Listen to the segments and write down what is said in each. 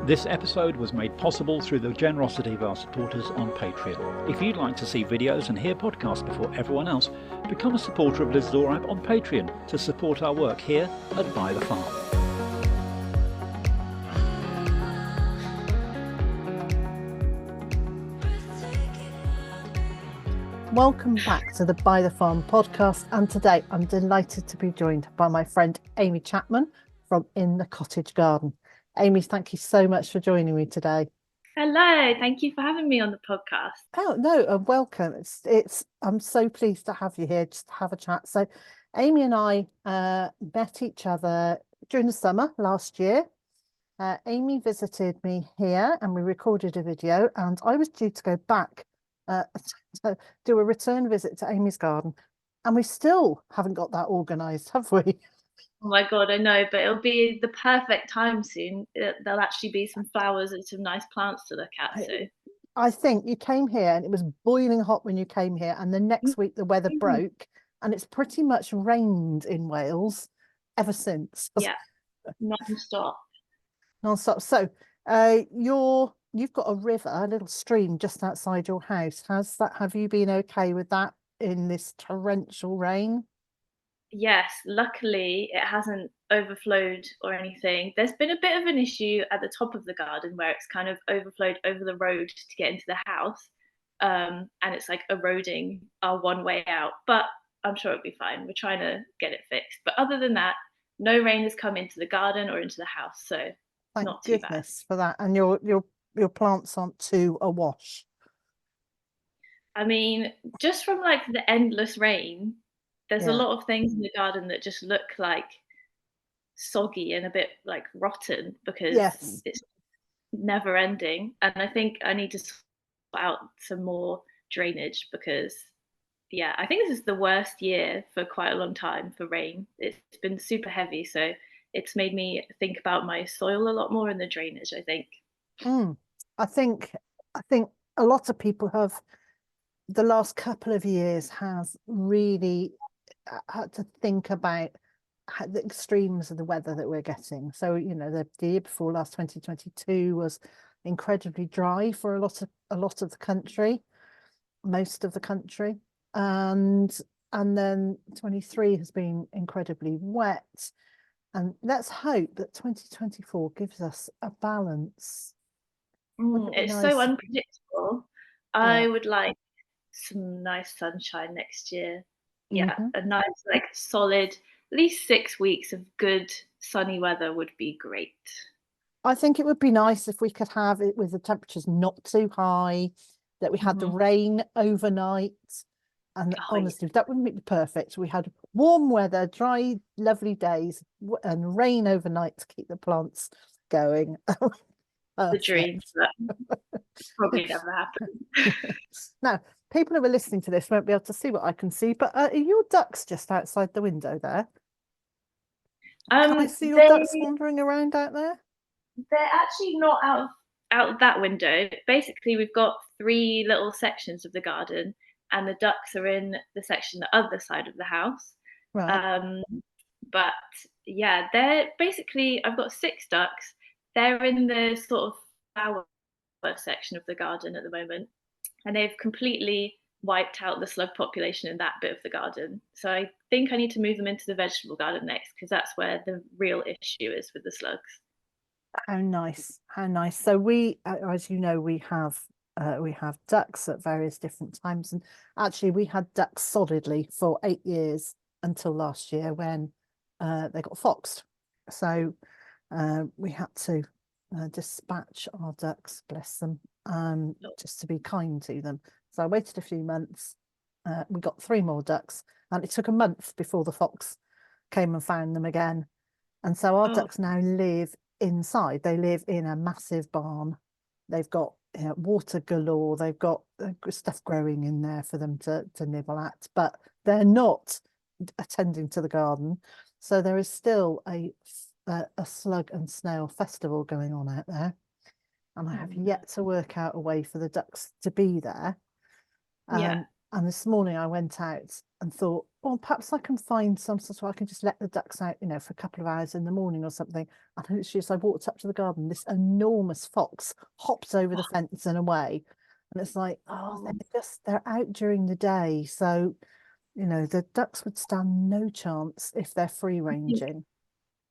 This episode was made possible through the generosity of our supporters on Patreon. If you'd like to see videos and hear podcasts before everyone else, become a supporter of Liz Zorab on Patreon to support our work here at Byther Farm. Welcome back to the Byther Farm podcast, and today I'm delighted to be joined by my friend Amy Chapman from In the Cottage Garden. Amy, thank you so much for joining me today. Hello, thank you for having me on the podcast. Oh no, welcome. I'm so pleased to have you here just to have a chat. So Amy and I met each other during the summer last year. Amy visited me here and we recorded a video, and I was due to go back to do a return visit to Amy's garden, and we still haven't got that organised, have we? Oh my God, I know, but it'll be the perfect time soon. There'll actually be some flowers and some nice plants to look at. So I think you came here and it was boiling hot when you came here, and the next week the weather broke and it's pretty much rained in Wales ever since. Yeah, non-stop. Non-stop. So you've got a river, a little stream just outside your house. Have you been okay with that in this torrential rain? Yes, luckily it hasn't overflowed or anything. There's been a bit of an issue at the top of the garden where it's kind of overflowed over the road to get into the house. And it's like eroding our one way out, but I'm sure it'll be fine. We're trying to get it fixed. But other than that, no rain has come into the garden or into the house, so Thank not too bad. goodness for that. And your plants aren't too awash. I mean, just from like the endless rain, there's a Yeah. lot of things in the garden that just look like soggy and a bit like rotten because Yes. it's never ending. And I think I need to sort out some more drainage because, yeah, I think this is the worst year for quite a long time for rain. It's been super heavy, so it's made me think about my soil a lot more and the drainage, I think. I think a lot of people have, the last couple of years has really had to think about the extremes of the weather that we're getting. So, you know, the year before last, 2022, was incredibly dry for a lot of the country, most of the country. And then 23 has been incredibly wet. And let's hope that 2024 gives us a balance. It's so unpredictable. I would like some nice sunshine next year. Yeah, Mm-hmm. a nice, like, solid, at least 6 weeks of good sunny weather would be great. I think it would be nice if we could have it with the temperatures not too high, that we had the rain overnight. And honestly, that wouldn't be perfect. We had warm weather, dry, lovely days, and rain overnight to keep the plants going. The dream, but probably never happened. Now, people who are listening to this won't be able to see what I can see, but are your ducks just outside the window there? Can I see your ducks wandering around out there? They're actually not out of that window. Basically, we've got 3 little sections of the garden, and the ducks are in the section the other side of the house. Right. But yeah, they're basically, I've got 6 ducks. They're in the sort of flower section of the garden at the moment, and they've completely wiped out the slug population in that bit of the garden. So I think I need to move them into the vegetable garden next because that's where the real issue is with the slugs. How nice, how nice. So we, as you know, we have ducks at various different times, and actually we had ducks solidly for 8 years until last year when they got foxed. So we had to dispatch our ducks, bless them, just to be kind to them. So I waited a few months. We got 3 more ducks, and it took a month before the fox came and found them again. And so our ducks now live inside. They live in a massive barn. They've got water galore. They've got stuff growing in there for them to nibble at, but they're not attending to the garden. So there is still a slug and snail festival going on out there, and I have yet to work out a way for the ducks to be there. And this morning I went out and thought, well, perhaps I can find some sort of, I can just let the ducks out, for a couple of hours in the morning or something. And literally, as I walked up to the garden, this enormous fox hops over the fence and away. And it's like, they're out during the day. So, the ducks would stand no chance if they're free ranging.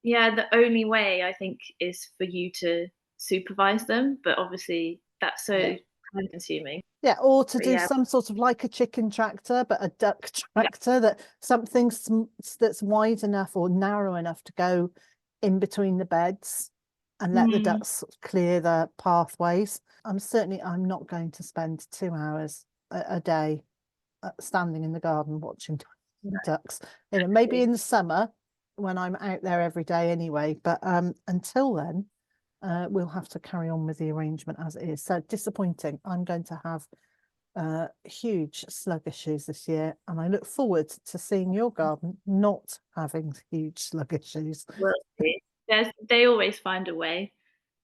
Yeah, the only way I think is for you to supervise them, but obviously that's so time consuming. Yeah, or to But do yeah, some sort of like a chicken tractor, but a duck tractor, that something that's wide enough or narrow enough to go in between the beds and let the ducks clear the pathways. I'm not going to spend 2 hours a day standing in the garden watching ducks. Maybe in the summer when I'm out there every day anyway, but until then, we'll have to carry on with the arrangement as it is. So disappointing. I'm going to have huge slug issues this year, and I look forward to seeing your garden not having huge slug issues. we'll see. They always find a way.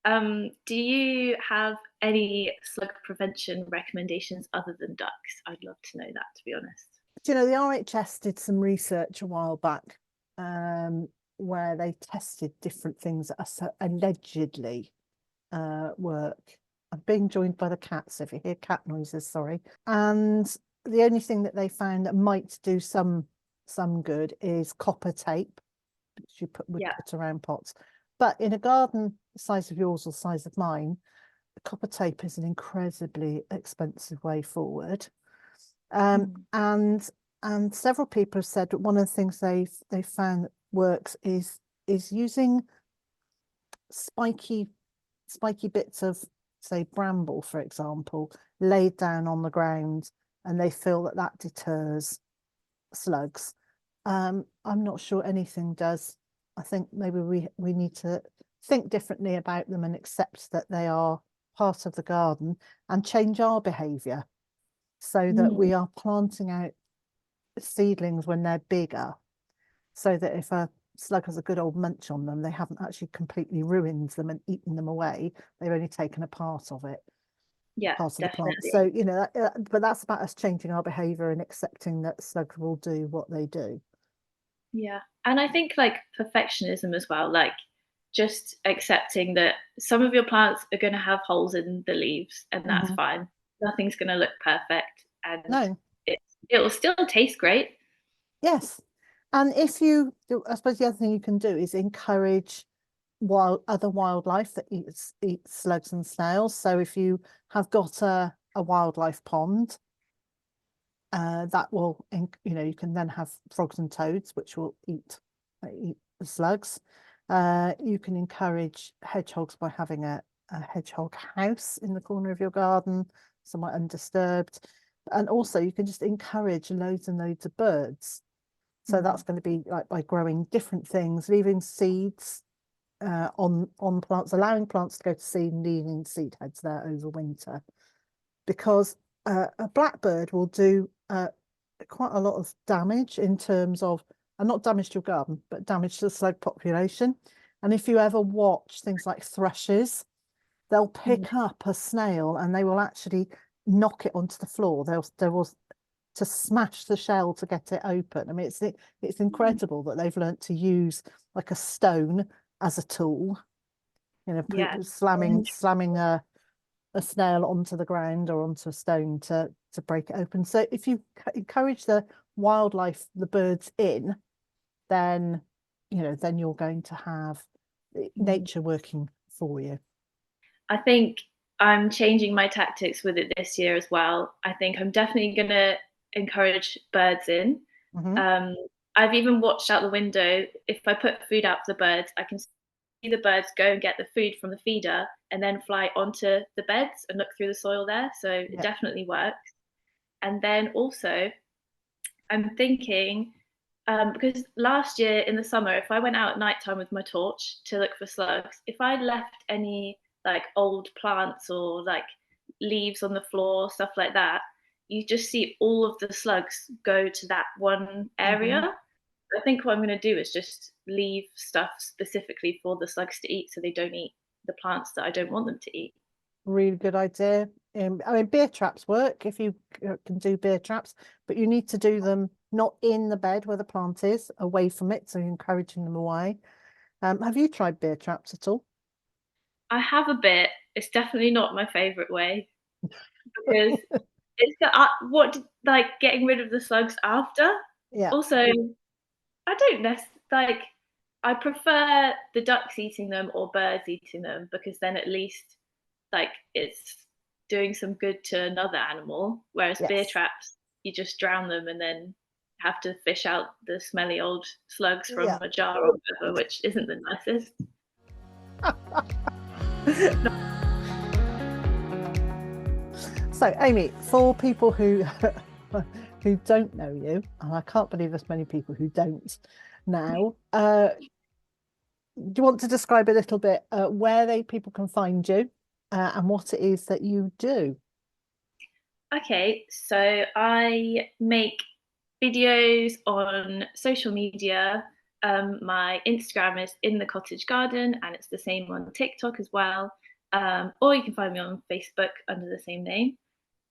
Do you have any slug prevention recommendations other than ducks? I'd love to know that, to be honest. Do you know, the RHS did some research a while back where they tested different things that allegedly work. I'm being joined by the cats. If you hear cat noises, sorry. And the only thing that they found that might do some good is copper tape, which you put around pots. But in a garden the size of yours or the size of mine, copper tape is an incredibly expensive way forward. And several people have said that one of the things they've found that works is using spiky bits of, say, bramble, for example, laid down on the ground, and they feel that deters slugs. I'm not sure anything does. I think maybe we need to think differently about them and accept that they are part of the garden and change our behaviour so that we are planting out seedlings when they're bigger, so that if a slug has a good old munch on them, they haven't actually completely ruined them and eaten them away. They've only taken a part of it. Yeah, part of definitely. the plant. So, but that's about us changing our behaviour and accepting that slugs will do what they do. Yeah. And I think like perfectionism as well, like just accepting that some of your plants are going to have holes in the leaves, and that's fine. Nothing's going to look perfect, and No. it will still taste great. Yes. And I suppose the other thing you can do is encourage other wildlife that eats slugs and snails. So if you have got a wildlife pond, that will, you can then have frogs and toads, which will eat the slugs. You can encourage hedgehogs by having a hedgehog house in the corner of your garden, somewhat undisturbed. And also you can just encourage loads and loads of birds. So that's going to be like by growing different things, leaving seeds on plants, allowing plants to go to seed and leaving seed heads there over winter. Because a blackbird will do quite a lot of damage in terms of, and not damage to your garden, but damage to the slug population. And if you ever watch things like thrushes, they'll pick up a snail and they will actually knock it onto the floor. There was to smash the shell to get it open. I mean, it's incredible that they've learnt to use like a stone as a tool. Slamming a snail onto the ground or onto a stone to break it open. So if you encourage the wildlife, the birds in, then you're going to have nature working for you. I think I'm changing my tactics with it this year as well. I think I'm definitely going to encourage birds in. I've even watched out the window. If I put food out for the birds, I can see the birds go and get the food from the feeder and then fly onto the beds and look through the soil there. So it definitely works. And then also, I'm thinking, because last year in the summer, if I went out at nighttime with my torch to look for slugs, if I left any like old plants or like leaves on the floor, stuff like that, you just see all of the slugs go to that one area. I think what I'm going to do is just leave stuff specifically for the slugs to eat so they don't eat the plants that I don't want them to eat. Really good idea. I mean, beer traps work if you can do beer traps, but you need to do them not in the bed where the plant is, away from it, so you're encouraging them away. Have you tried beer traps at all? I have a bit. It's definitely not my favourite way because it's like getting rid of the slugs after. Yeah, Also, I don't like. I prefer the ducks eating them or birds eating them because then at least like it's doing some good to another animal. Whereas beer yes, traps, you just drown them and then have to fish out the smelly old slugs from yeah. a jar or whatever, which isn't the nicest. So, Amy, for people who who don't know you, and I can't believe there's many people who don't now, do you want to describe a little bit where people can find you and what it is that you do? Okay, so I make videos on social media. My Instagram is in the cottage garden, and it's the same on TikTok as well. Or you can find me on Facebook under the same name.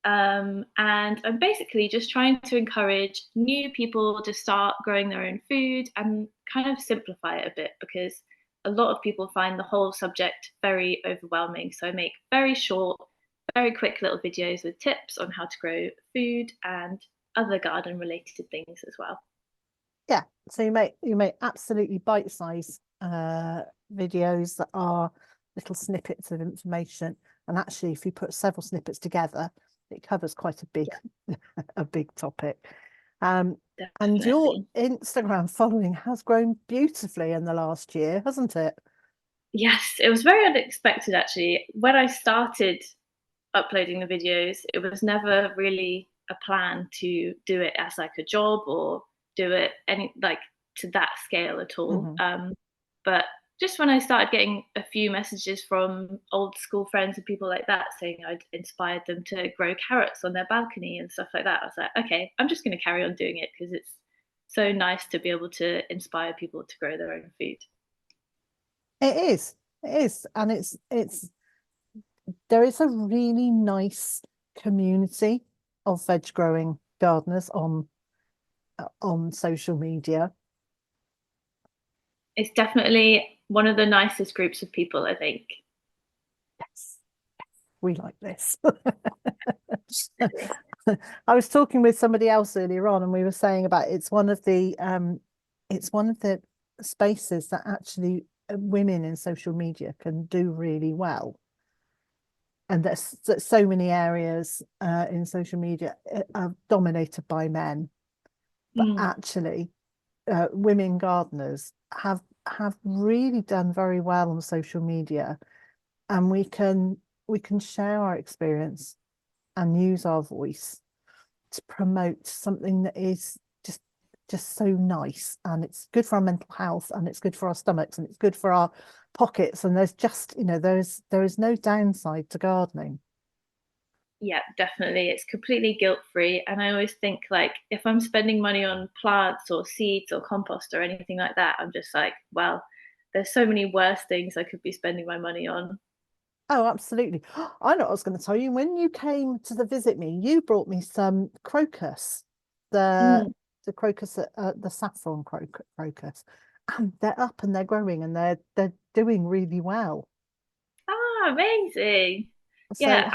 And I'm basically just trying to encourage new people to start growing their own food and kind of simplify it a bit because a lot of people find the whole subject very overwhelming. So I make very short, very quick little videos with tips on how to grow food and other garden related things as well. Yeah, so you make absolutely bite-sized videos that are little snippets of information, and actually, if you put several snippets together, it covers quite a big a big topic. And your Definitely. Instagram following has grown beautifully in the last year, hasn't it? Yes, it was very unexpected actually. When I started uploading the videos, it was never really a plan to do it as like a job or do it any like to that scale at all. Hmm. But just when I started getting a few messages from old school friends and people like that saying I'd inspired them to grow carrots on their balcony and stuff like that, I was like, okay, I'm just going to carry on doing it because it's so nice to be able to inspire people to grow their own food. It is, and it's there is a really nice community of veg growing gardeners on social media. It's definitely one of the nicest groups of people, I think. Yes, we like this. I was talking with somebody else earlier on, and we were saying about it's one of the spaces that actually women in social media can do really well. And there's so many areas in social media are dominated by men, but Mm. actually, women gardeners have really done very well on social media, and we can share our experience and use our voice to promote something that is just so nice, and it's good for our mental health, and it's good for our stomachs, and it's good for our pockets, and there's just there is no downside to gardening. Yeah, definitely. It's completely guilt free. And I always think like if I'm spending money on plants or seeds or compost or anything like that, I'm just like, well, there's so many worse things I could be spending my money on. Oh, absolutely. I know what I was going to tell you. When you came to visit me, you brought me some crocus, the Mm. the crocus, the saffron crocus, and they're up and they're growing and they're doing really well. Ah, amazing. So Yeah,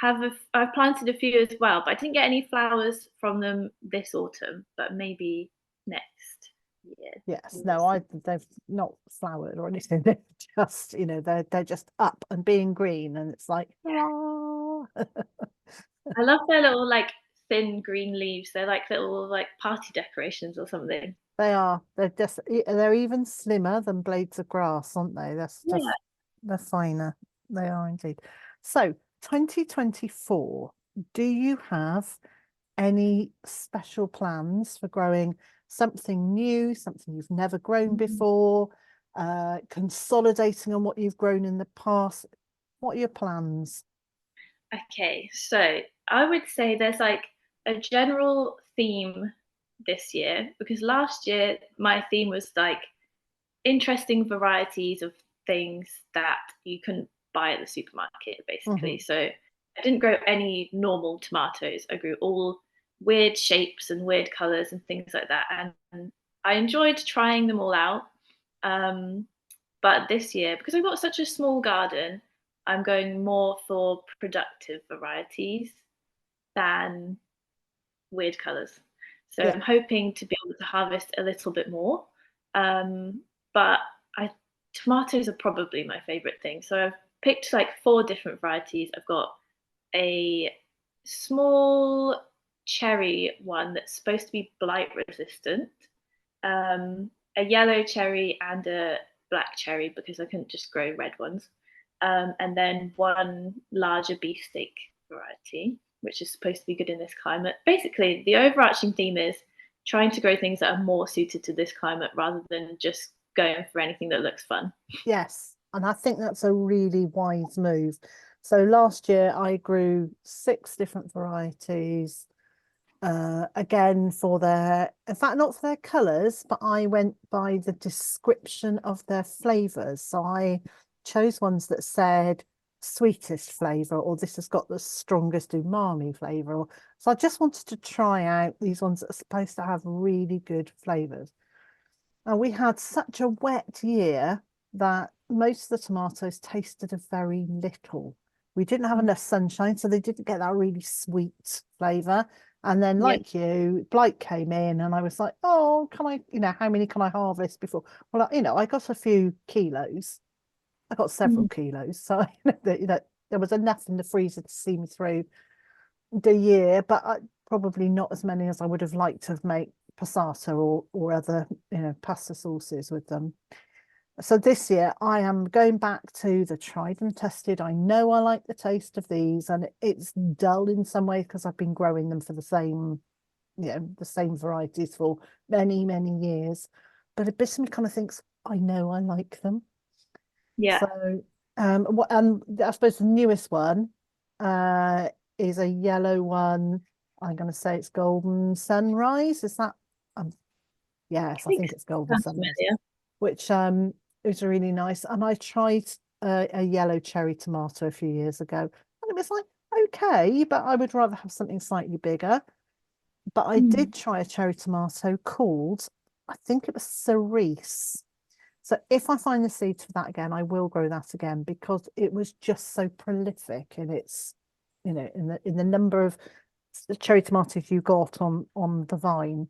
I've planted a few as well, but I didn't get any flowers from them this autumn, but maybe next year. yes, We'll no, see. they've not flowered or anything. They're just, they're just up and being green, and it's like, hurrah! I love their little like thin green leaves. They're like little like party decorations or something. They are. They're even slimmer than blades of grass, aren't they? That's Yeah. just they're finer. They are indeed. So, 2024, do you have any special plans for growing something new, something you've never grown before, consolidating on what you've grown in the past? What are your plans? Okay, so I would say there's like a general theme this year because last year my theme was like interesting varieties of things that you couldn't buy at the supermarket, basically. Hmm. So I didn't grow any normal tomatoes. I grew all weird shapes and weird colors and things like that. And I enjoyed trying them all out. But this year, because I've got such a small garden, I'm going more for productive varieties than weird colors. So Yeah. I'm hoping to be able to harvest a little bit more. But tomatoes are probably my favorite thing. So I've picked like 4 different varieties. I've got a small cherry one that's supposed to be blight resistant, a yellow cherry and a black cherry because I couldn't just grow red ones, and then one larger beefsteak variety, which is supposed to be good in this climate. Basically, the overarching theme is trying to grow things that are more suited to this climate rather than just going for anything that looks fun. Yes, and I think that's a really wise move. So last year I grew 6 different varieties. Again, for their, in fact, not for their colours, but I went by the description of their flavours. So I chose ones that said sweetest flavour, or this has got the strongest umami flavour. So I just wanted to try out these ones that are supposed to have really good flavours. And we had such a wet year that most of the tomatoes tasted of very little. We didn't have enough sunshine, so they didn't get that really sweet flavour. And then, Yeah. like you, blight came in, and I was like, "Oh, can I? How many can I harvest before?" Well, I got a few kilos. I got several kilos, so there was enough in the freezer to see me through the year, but probably not as many as I would have liked to have made passata or other pasta sauces with them. So this year I am going back to the tried and tested. I know I like the taste of these, and it's dull in some ways because I've been growing them for the same varieties for many, many years. But a bit of me kind of thinks, I know I like them. Yeah. So I suppose the newest one is a yellow one. I'm going to say it's Golden Sunrise. Is that? Yes, I think it's Golden Sounds Sunrise, familiar. which is really nice. And I tried a yellow cherry tomato a few years ago, and it was like okay, but I would rather have something slightly bigger. But I did try a cherry tomato called, I think it was cerise. So if I find the seeds for that again, I will grow that again because it was just so prolific in its, in the number of cherry tomatoes you got on the vine.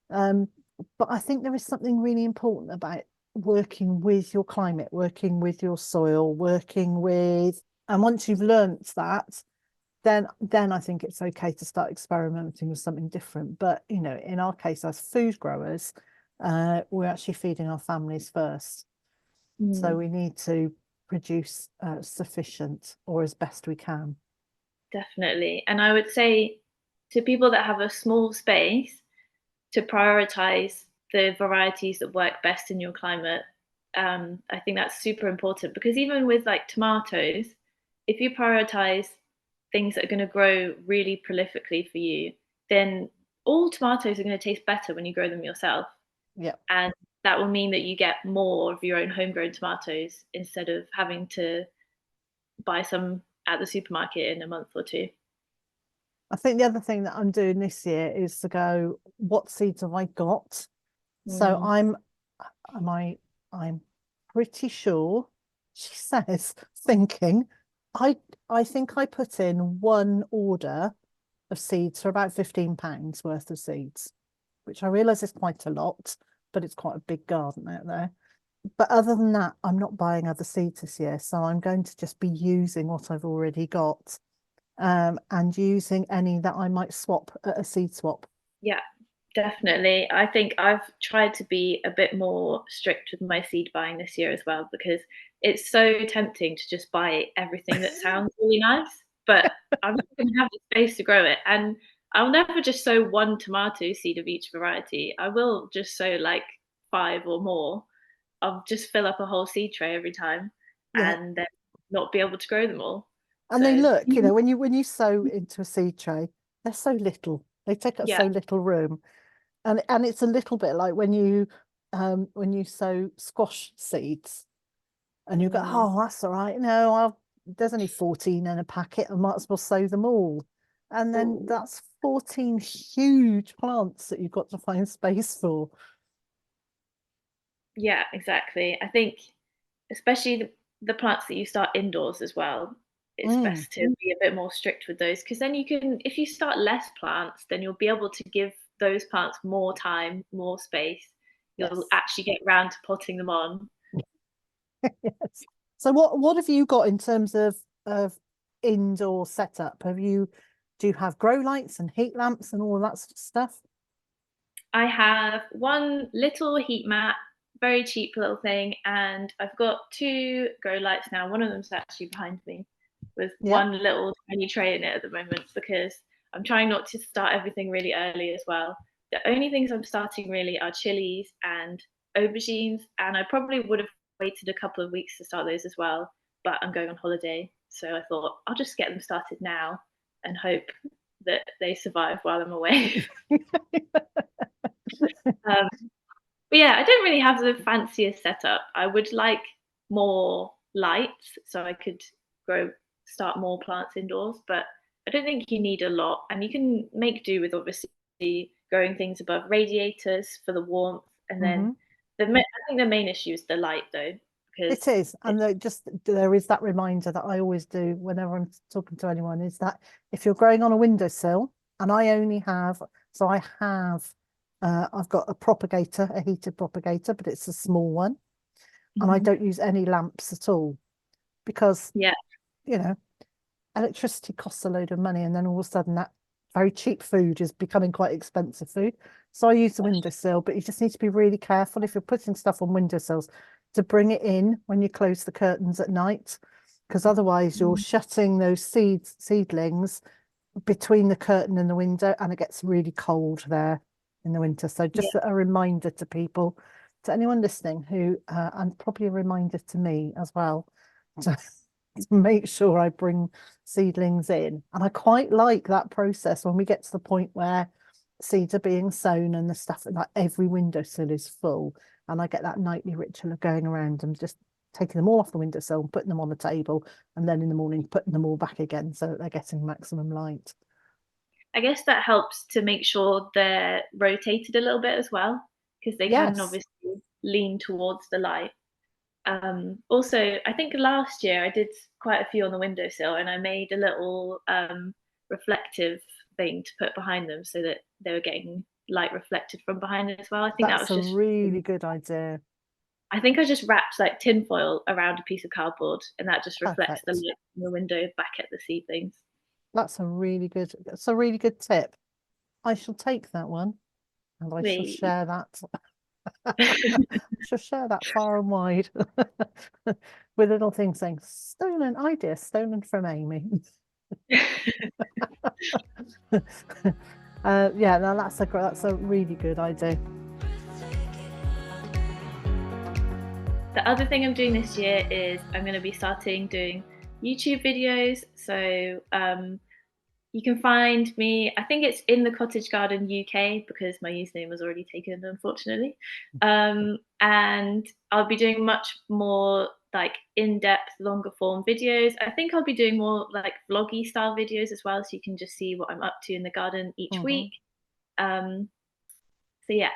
But I think there is something really important about working with your climate, working with your soil, and once you've learnt that, then I think it's okay to start experimenting with something different. But in our case, as food growers, we're actually feeding our families first. So we need to produce sufficient or as best we can. Definitely. And I would say to people that have a small space to prioritize the varieties that work best in your climate. I think that's super important because even with like tomatoes, if you prioritize things that are going to grow really prolifically for you, then all tomatoes are going to taste better when you grow them yourself. Yeah. And that will mean that you get more of your own homegrown tomatoes instead of having to buy some at the supermarket in a month or two. I think the other thing that I'm doing this year is to go, what seeds have I got? So I'm pretty sure, she says, thinking, I think I put in one order of seeds for about £15 worth of seeds, which I realise is quite a lot, but it's quite a big garden out there. But other than that, I'm not buying other seeds this year. So I'm going to just be using what I've already got, and using any that I might swap at a seed swap. Yeah, definitely. I think I've tried to be a bit more strict with my seed buying this year as well because it's so tempting to just buy everything that sounds really nice, but I'm not going to have the space to grow it. And I'll never just sow one tomato seed of each variety. I will just sow like 5 or more. I'll just fill up a whole seed tray every time Yeah. and then not be able to grow them all. And they So, look, when you sow into a seed tray, they're so little. They take up yeah. so little room. And it's a little bit like when you sow squash seeds and you go, oh, that's all right. No, there's only 14 in a packet. I might as well sow them all. And then that's 14 huge plants that you've got to find space for. Yeah, exactly. I think especially the plants that you start indoors as well, it's best to be a bit more strict with those, because then you can, if you start less plants, then you'll be able to give those plants more time, more space. You'll Yes. actually get round to potting them on. Yes. So what have you got in terms of indoor setup? Do you have grow lights and heat lamps and all of that sort of stuff? I have one little heat mat, very cheap little thing, and I've got two grow lights now. One of them's actually behind me with Yeah. one little tiny tray in it at the moment, because I'm trying not to start everything really early as well. The only things I'm starting really are chilies and aubergines, and I probably would have waited a couple of weeks to start those as well, but I'm going on holiday, so I thought I'll just get them started now and hope that they survive while I'm away. Um, but yeah, I don't really have the fanciest setup. I would like more lights so I could start more plants indoors, but I don't think you need a lot. And you can make do with obviously growing things above radiators for the warmth. And then I think the main issue is the light though, because It is, and there is that reminder that I always do whenever I'm talking to anyone, is that if you're growing on a windowsill, and I only have, so I have, I've got a propagator, a heated propagator, but it's a small one, and I don't use any lamps at all because, yeah, you know, electricity costs a load of money, and then all of a sudden that very cheap food is becoming quite expensive food. So I use the windowsill, but you just need to be really careful if you're putting stuff on windowsills to bring it in when you close the curtains at night, because otherwise you're shutting those seedlings between the curtain and the window, and it gets really cold there in the winter. So yeah. just a reminder to people, to anyone listening who, and probably a reminder to me as well, to make sure I bring seedlings in. And I quite like that process when we get to the point where seeds are being sown and the stuff, like every windowsill is full, and I get that nightly ritual of going around and just taking them all off the windowsill and putting them on the table, and then in the morning putting them all back again so that they're getting maximum light. I guess that helps to make sure they're rotated a little bit as well, because they can Yes. obviously lean towards the light. Also, I think last year I did quite a few on the windowsill, and I made a little reflective thing to put behind them so that they were getting light reflected from behind it as well. I think that That's was a just, really good idea. I think I just wrapped like tin foil around a piece of cardboard, and that just reflects the Perfect. light from the window back at the seedlings. That's a really good tip. I shall take that one, and I shall We, share that. Shall share that far and wide with little things saying stolen idea, stolen from Amy. Yeah, no, that's a really good idea. The other thing I'm doing this year is I'm going to be starting doing YouTube videos. So you can find me, I think it's in the Cottage Garden UK, because my username was already taken, unfortunately. And I'll be doing much more like in-depth, longer form videos. I think I'll be doing more like vloggy style videos as well, so you can just see what I'm up to in the garden each week. So yeah,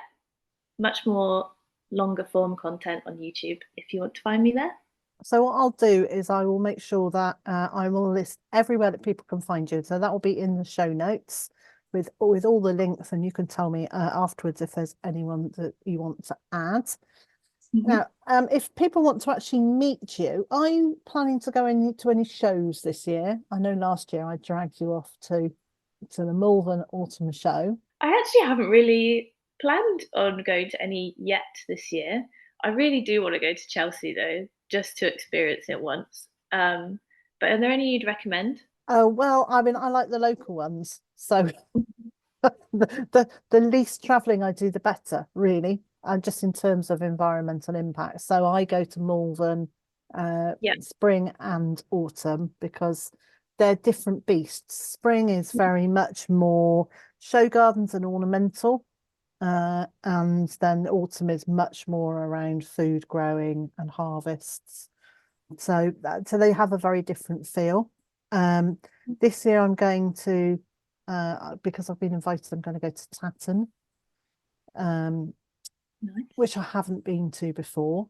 much more longer form content on YouTube if you want to find me there. So what I'll do is I will make sure that I will list everywhere that people can find you. So that will be in the show notes with all the links, and you can tell me afterwards if there's anyone that you want to add. Now, if people want to actually meet you, are you planning to go into any shows this year? I know last year I dragged you off to the Malvern Autumn Show. I actually haven't really planned on going to any yet this year. I really do want to go to Chelsea though, just to experience it once. But are there any you'd recommend? Oh, well, I mean, I like the local ones. So the least travelling I do, the better, really. And just in terms of environmental impact. So I go to Malvern Yeah. spring and autumn because they're different beasts. Spring is very much more show gardens and ornamental. And then autumn is much more around food growing and harvests. So they have a very different feel. This year I'm going to because I've been invited. I'm going to go to Tatton, Nice. which I haven't been to before.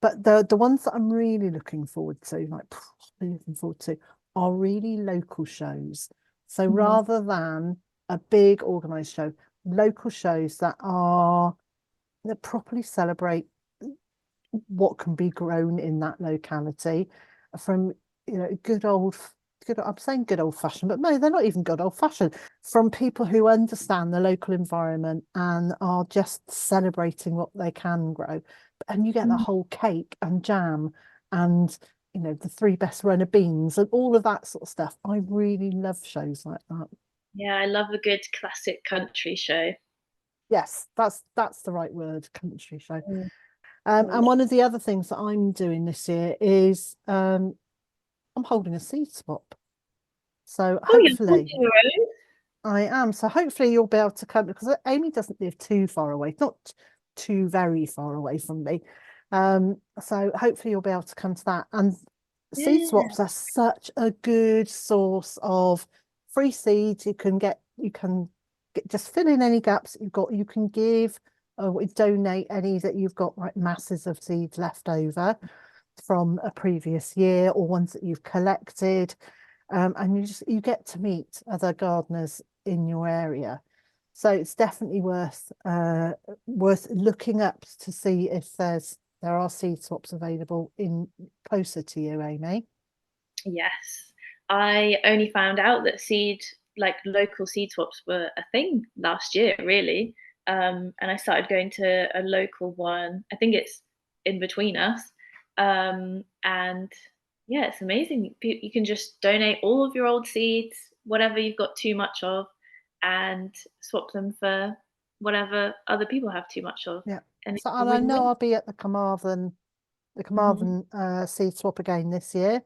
But the ones that I'm really looking forward to, like properly looking forward to, are really local shows. So rather than a big organised show, local shows that properly celebrate what can be grown in that locality, from I'm saying good old fashioned, but no, they're not even good old fashioned, from people who understand the local environment and are just celebrating what they can grow. And you get the whole cake and jam and the three best runner beans and all of that sort of stuff. I really love shows like that. Yeah, I love a good classic country show. Yes, that's the right word, country show. Mm. And one of the other things that I'm doing this year is I'm holding a seed swap. So hopefully I am. So hopefully you'll be able to come, because Amy doesn't live too far away, not too very far away from me. So hopefully you'll be able to come to that. And seed swaps are such a good source of free seeds. You can just fill in any gaps that you've got. You can give or donate any that you've got, like masses of seeds left over from a previous year or ones that you've collected. And you get to meet other gardeners in your area. So it's definitely worth looking up to see if there are seed swaps available closer to you, Amy. Yes, I only found out that local seed swaps were a thing last year, really. And I started going to a local one. I think it's in between us. And yeah, it's amazing. You can just donate all of your old seeds, whatever you've got too much of, and swap them for whatever other people have too much of. Yeah. And so I know I'll be at the Carmarthen seed swap again this year.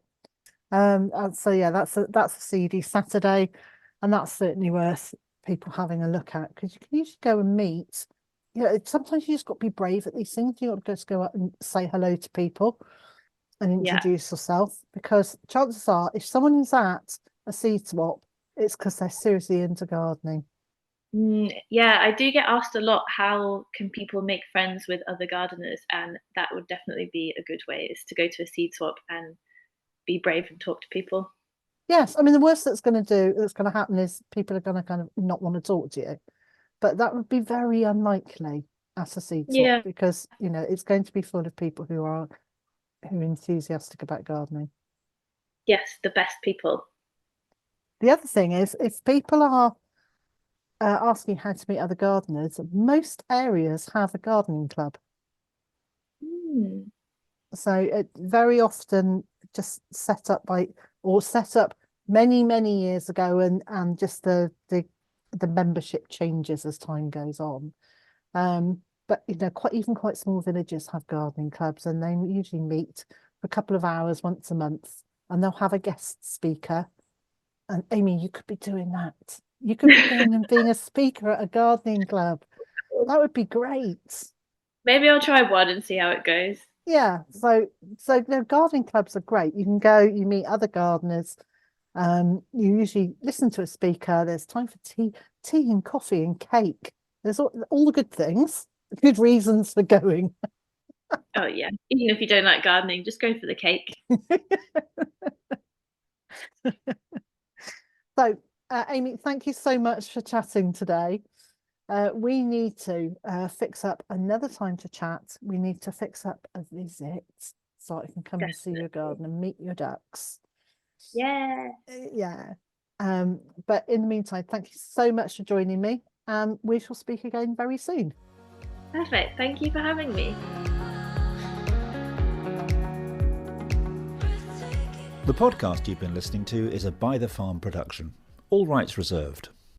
So yeah, that's a seedy Saturday, and that's certainly worth people having a look at, because you can usually go and meet. Sometimes you just got to be brave at these things. You got to just go out and say hello to people and introduce yourself, because chances are, if someone is at a seed swap, it's because they're seriously into gardening. Yeah, I do get asked a lot, how can people make friends with other gardeners? And that would definitely be a good way, is to go to a seed swap and be brave and talk to people. Yes, I mean, the worst that's going to happen is people are going to kind of not want to talk to you, but that would be very unlikely at a seed swap, because it's going to be full of people who are enthusiastic about gardening. Yes, the best people. The other thing is, if people are asking how to meet other gardeners, most areas have a gardening club. So it very often just set up many years ago, and just the membership changes as time goes on. But quite small villages have gardening clubs, and they usually meet for a couple of hours once a month, and they'll have a guest speaker. And Amy, you could be doing that. You could be going and being a speaker at a gardening club. That would be great. Maybe I'll try one and see how it goes. Yeah, so gardening clubs are great. You can go, you meet other gardeners. You usually listen to a speaker. There's time for tea and coffee and cake. There's all the good things, good reasons for going. Oh yeah, even if you don't like gardening, just go for the cake. So, Amy, thank you so much for chatting today. We need to fix up another time to chat. We need to fix up a visit so I can come and see your garden and meet your ducks. Yeah. Yeah. But in the meantime, thank you so much for joining me. We shall speak again very soon. Perfect. Thank you for having me. The podcast you've been listening to is a Byther Farm production. All rights reserved.